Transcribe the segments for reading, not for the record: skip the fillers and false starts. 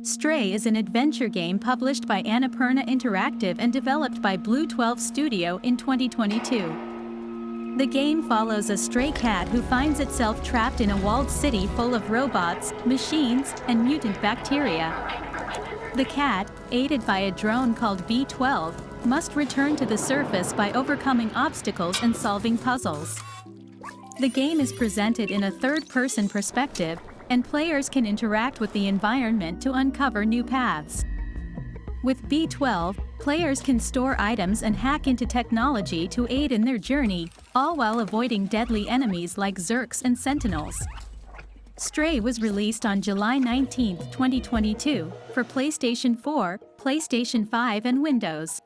Stray is an adventure game published by Annapurna Interactive and developed by Blue 12 Studio in 2022. The game follows a stray cat who finds itself trapped in a walled city full of robots, machines, and mutant bacteria. The cat, aided by a drone called B12, must return to the surface by overcoming obstacles and solving puzzles. The game is presented in a third-person perspective, and players can interact with the environment to uncover new paths. With B12, players can store items and hack into technology to aid in their journey, all while avoiding deadly enemies like Zurks and Sentinels. Stray was released on July 19, 2022, for PlayStation 4, PlayStation 5 and Windows.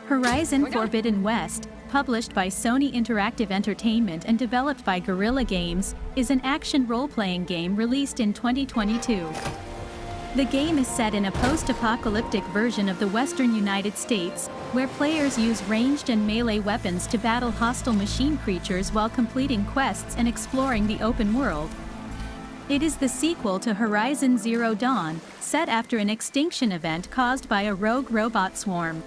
Horizon Forbidden West, published by Sony Interactive Entertainment and developed by Guerrilla Games, is an action role-playing game released in 2022. The game is set in a post-apocalyptic version of the western United States, where players use ranged and melee weapons to battle hostile machine creatures while completing quests and exploring the open world. It is the sequel to Horizon Zero Dawn, set after an extinction event caused by a rogue robot swarm.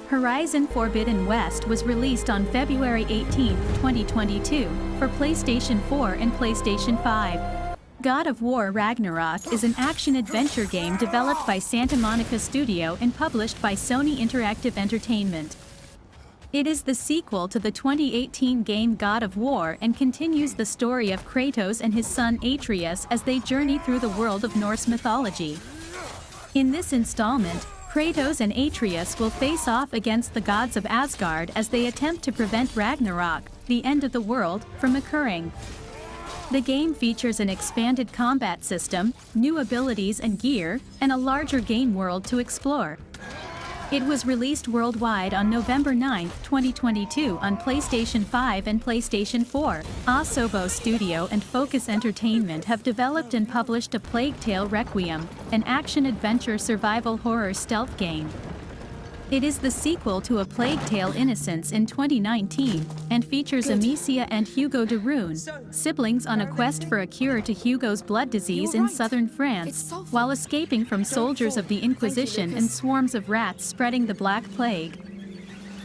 Horizon Forbidden West was released on February 18, 2022, for PlayStation 4 and PlayStation 5. God of War Ragnarok is an action-adventure game developed by Santa Monica Studio and published by Sony Interactive Entertainment. It is the sequel to the 2018 game God of War and continues the story of Kratos and his son Atreus as they journey through the world of Norse mythology. In this installment, Kratos and Atreus will face off against the gods of Asgard as they attempt to prevent Ragnarok, the end of the world, from occurring. The game features an expanded combat system, new abilities and gear, and a larger game world to explore. It was released worldwide on November 9, 2022 on PlayStation 5 and PlayStation 4. Asobo Studio and Focus Entertainment have developed and published A Plague Tale Requiem, an action-adventure survival horror stealth game. It is the sequel to A Plague Tale Innocence in 2019, and features Amicia and Hugo de Rune, siblings on a quest for a cure to Hugo's blood disease in southern France, while escaping from soldiers of the Inquisition and swarms of rats spreading the Black Plague.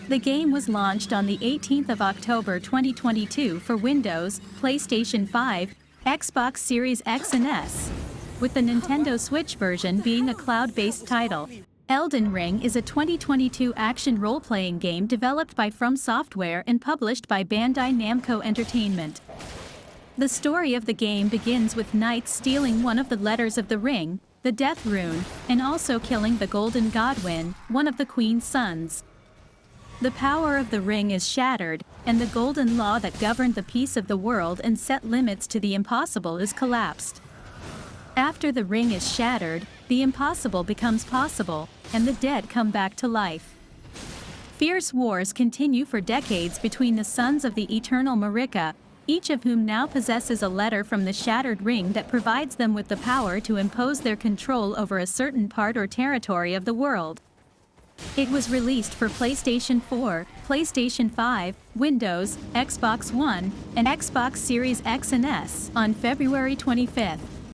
The game was launched on the 18th of October 2022 for Windows, PlayStation 5, Xbox Series X and S, with the Nintendo Switch version being a cloud-based title. Elden Ring is a 2022 action role-playing game developed by From Software and published by Bandai Namco Entertainment. The story of the game begins with knights stealing one of the letters of the ring, the Death Rune, and also killing the Golden Godwyn, one of the Queen's sons. The power of the ring is shattered, and the golden law that governed the peace of the world and set limits to the impossible is collapsed. After the ring is shattered, the impossible becomes possible, and the dead come back to life. Fierce wars continue for decades between the sons of the Eternal Marika, each of whom now possesses a letter from the shattered ring that provides them with the power to impose their control over a certain part or territory of the world. It was released for PlayStation 4, PlayStation 5, Windows, Xbox One, and Xbox Series X and S on February 25.